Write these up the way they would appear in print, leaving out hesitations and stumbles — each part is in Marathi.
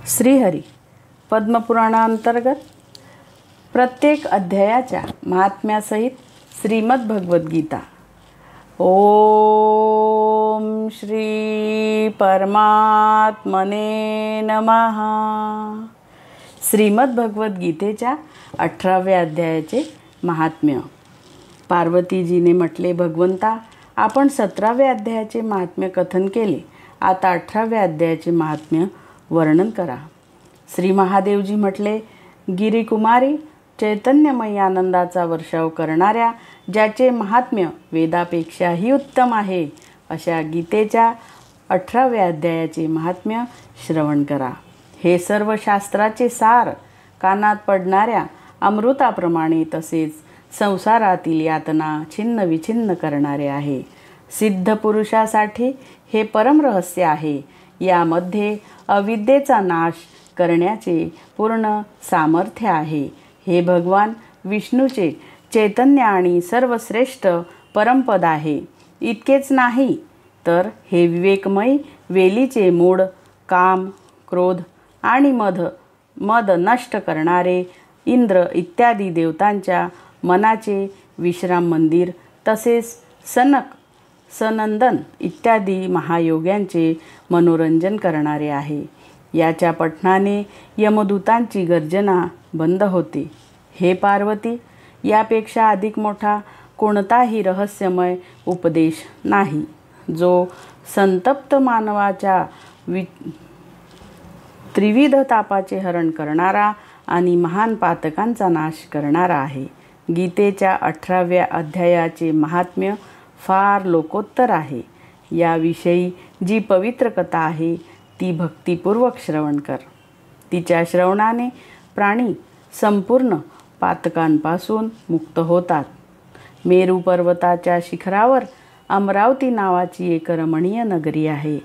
श्रीहरी पद्मपुराणांतर्गत प्रत्येक अध्यायाच्या महात्म्यासहित श्रीमद् भगवद्गीता। ओम श्री परमात्मने नमः। श्रीमद् भगवद्गीतेच्या 18व्या अध्यायाचे महात्म्य। पार्वतीजीने म्हटले, भगवंता, आपण 17व्या अध्यायाचे महात्म्य कथन केले, आता 18व्या अध्यायाचे महात्म्य वर्णन करा। श्री महादेवजी म्हटले, गिरिकुमारी, चैतन्यमयी आनंदाचा वर्षाव करणाऱ्या, ज्याचे महात्म्य वेदापेक्षाही उत्तम आहे, अशा गीतेच्या 18व्या अध्यायाचे महात्म्य श्रवण करा। हे सर्व शास्त्राचे सार कानात पडणाऱ्या अमृताप्रमाणे तसेच संसारातील यातना छिन्न विछिन्न करणारे आहे। सिद्ध पुरुषासाठी हे परमरहस्य आहे। यामध्ये अविद्येचा नाश करण्याचे पूर्ण सामर्थ्य आहे। हे भगवान विष्णूचे चैतन्य आणि सर्वश्रेष्ठ परमपद आहे। इतकेच नाही तर हे विवेकमयी वेलीचे मूळ, काम, क्रोध आणि मद नष्ट करणारे इंद्र इत्यादी देवतांच्या मनाचे विश्राम मंदिर, तसेच सनक, सनंदन इत्यादी महायोग्यांचे मनोरंजन करणारे आहे। याच्या पठणाने यमदूतांची गर्जना बंद होते। हे पार्वती, यापेक्षा अधिक मोठा कोणताही रहस्यमय उपदेश नाही, जो संतप्त मानवाच्या त्रिविध तापाचे हरण करणारा आणि महान पातकांचा नाश करणारा आहे। गीतेच्या 18व्या अध्यायाचे महात्म्य फार लोकोत्तर आहे। याविषयी जी पवित्र कथा आहे ती भक्तिपूर्वक श्रवण कर। तिच्या श्रवणाने प्राणी संपूर्ण पातकांपासून मुक्त होतात। मेरू पर्वताच्या शिखरावर अमरावती नावाची एक रमणीय नगरी आहे।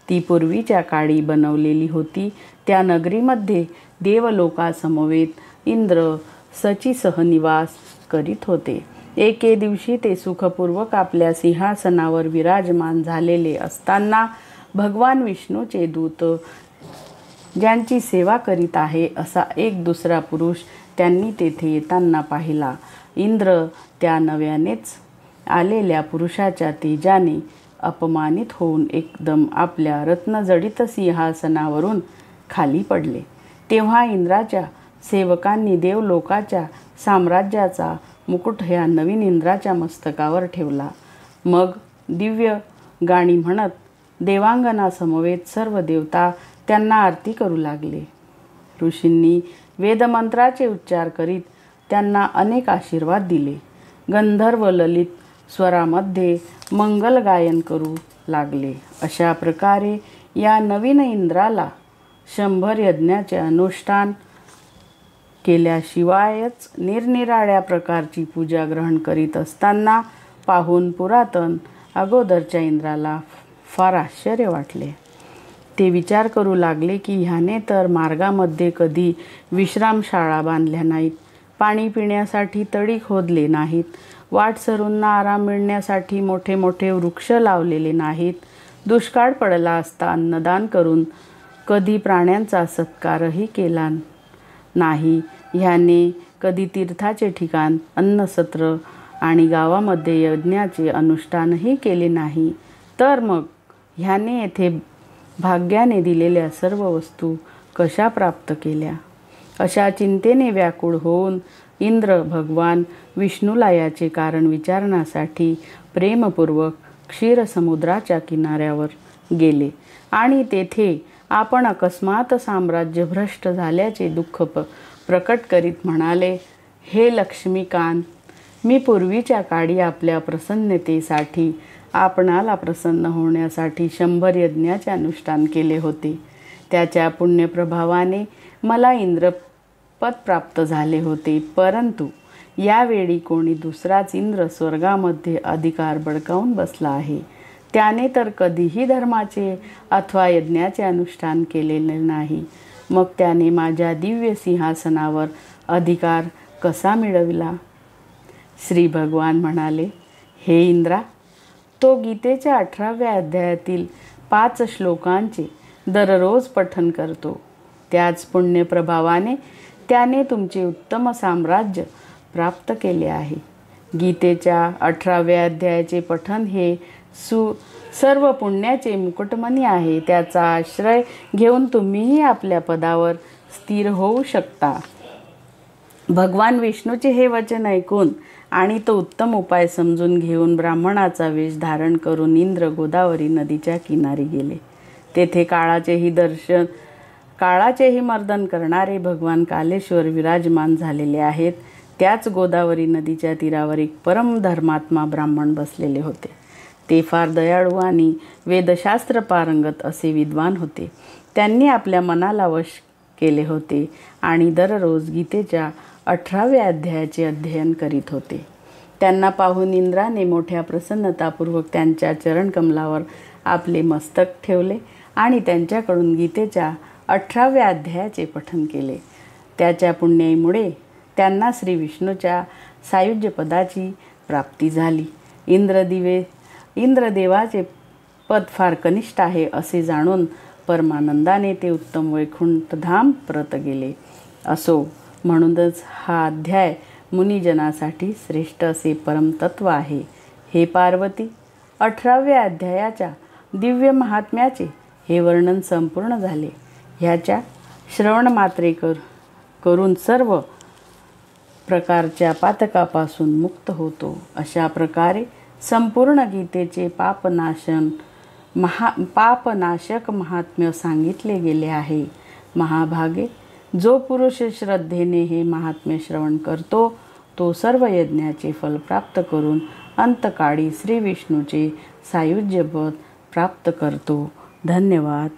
ती पूर्वीच्या काळी बनवलेली होती। त्या नगरीमध्ये देवलोकासमवेत इंद्र सचीसह निवास करीत होते। एके दिवशी ते सुखपूर्वक आपल्या सिंहासनावर विराजमान झालेले असताना भगवान विष्णूचे दूत, ज्यांची सेवा करीत आहे असा एक दुसरा पुरुष त्यांनी तेथे येताना पाहिला। इंद्र त्या नव्यानेच आलेल्या पुरुषाच्या तेजाने अपमानित होऊन एकदम आपल्या रत्नजडित सिंहासनावरून खाली पडले। तेव्हा इंद्राच्या सेवकांनी देवलोकाच्या साम्राज्याचा मुकुट ह्या नवीन इंद्राच्या मस्तकावर ठेवला। मग दिव्य गाणी म्हणत देवांगनासमवेत सर्व देवता त्यांना आरती करू लागले। ऋषींनी वेदमंत्राचे उच्चार करीत त्यांना अनेक आशीर्वाद दिले। गंधर्व ललित स्वरामध्ये मंगल गायन करू लागले। अशा प्रकारे या नवीन इंद्राला 100 यज्ञाचे अनुष्ठान केल्याशिवायच निरनिराळ्या प्रकारची पूजा ग्रहण करीत असताना पाहून पुरातन अगोदरच्या इंद्राला फार आश्चर्य वाटले। ते विचार करू लागले की ह्याने तर मार्गामध्ये कधी विश्रामशाळा बांधल्या नाहीत, पाणी पिण्यासाठी तळी खोदले नाहीत, वाटसरूंना आराम मिळण्यासाठी मोठे मोठे वृक्ष लावलेले नाहीत, दुष्काळ पडला असता अन्नदान करून कधी प्राण्यांचा सत्कारही केला नाही, ह्याने कधी तीर्थाचे ठिकाण, अन्नसत्र आणि गावामध्ये यज्ञाचे अनुष्ठानही केले नाही, तर मग ह्याने येथे भाग्याने दिलेल्या सर्व वस्तू कशा प्राप्त केल्या? अशा चिंतेने व्याकुळ होऊन इंद्र भगवान विष्णूला याचे कारण विचारण्यासाठी प्रेमपूर्वक क्षीरसमुद्राच्या किनाऱ्यावर गेले आणि तेथे आपण अकस्मात साम्राज्य भ्रष्ट झाल्याचे दुःख प्रकट करीत म्हणाले, हे लक्ष्मीकांत, मी पूर्वीच्या काळी आपल्या प्रसन्नतेसाठी आपणाला प्रसन्न होण्यासाठी 100 यज्ञाचे अनुष्ठान केले होते। त्याच्या पुण्यप्रभावाने मला इंद्रपद प्राप्त झाले होते, परंतु यावेळी कोणी दुसराच इंद्र स्वर्गामध्ये अधिकार बळकावून बसला आहे। त्याने तर कधीही धर्माचे अथवा यज्ञाचे अनुष्ठान केलेले नाही। मग त्याने माझ्या दिव्य सिंहासनावर अधिकार कसा मिळविला? श्री भगवान म्हणाले, हे इंद्रा, तो गीतेच्या 18व्या अध्यायातील 5 श्लोकांचे दररोज पठन करतो। त्याच पुण्यप्रभावाने त्याने तुमचे उत्तम साम्राज्य प्राप्त केले आहे. गीतेच्या 18व्या अध्यायाचे पठन हे सर्व पुण्याचे मुकुटमणी आहे. त्याचा आश्रय घेऊन तुम्हीही आपल्या पदावर स्थिर होऊ शकता. भगवान विष्णूचे हे वचन ऐकून आणि तो उत्तम उपाय समजून घेऊन ब्राह्मणाचा वेश धारण करून इंद्र गोदावरी नदीच्या किनारी गेले. तेथे काळाचेही मर्दन करणारे भगवान कालेश्वर विराजमान झालेले आहेत. त्याच गोदावरी नदीच्या तीरावर एक परम धर्मात्मा ब्राह्मण बसलेले होते. ते फार दयाळू आणि वेदशास्त्र पारंगत असे विद्वान होते. त्यांनी आपल्या मनाला वश केले होते आणि दररोज गीतेच्या 18व्या अध्यायाचे अध्ययन करीत होते. त्यांना पाहून इंद्राने मोठ्या प्रसन्नतापूर्वक त्यांच्या चरणकमलावर आपले मस्तक ठेवले आणि त्यांच्याकडून गीतेच्या 18व्या अध्यायाचे पठन केले. त्याच्या पुण्याईमुळे त्यांना श्री विष्णूच्या सायुज्यपदाची प्राप्ती झाली. इंद्रदेवाचे पद फार कनिष्ठ आहे असे जाणून परमानंदाने ते उत्तम वैकुंठधाम परत गेले. असो, म्हणूनच हा अध्याय मुनिजनासाठी श्रेष्ठ असे परमतत्व आहे. हे पार्वती, 18व्या अध्यायाच्या दिव्य महात्म्याचे हे वर्णन संपूर्ण झाले. ह्याच्या श्रवण मात्रे करून सर्व प्रकारच्या पातकापासून मुक्त होतो. अशा प्रकारे संपूर्ण गीतेचे पापनाशक महात्म्य सांगितले गेले आहे. महाभागे, जो पुरुष श्रद्धेने हे महात्म्य श्रवण करतो तो सर्व यज्ञाचे फल प्राप्त करून अंतकाळी श्री विष्णूचे सायुज्यपद प्राप्त करतो. धन्यवाद.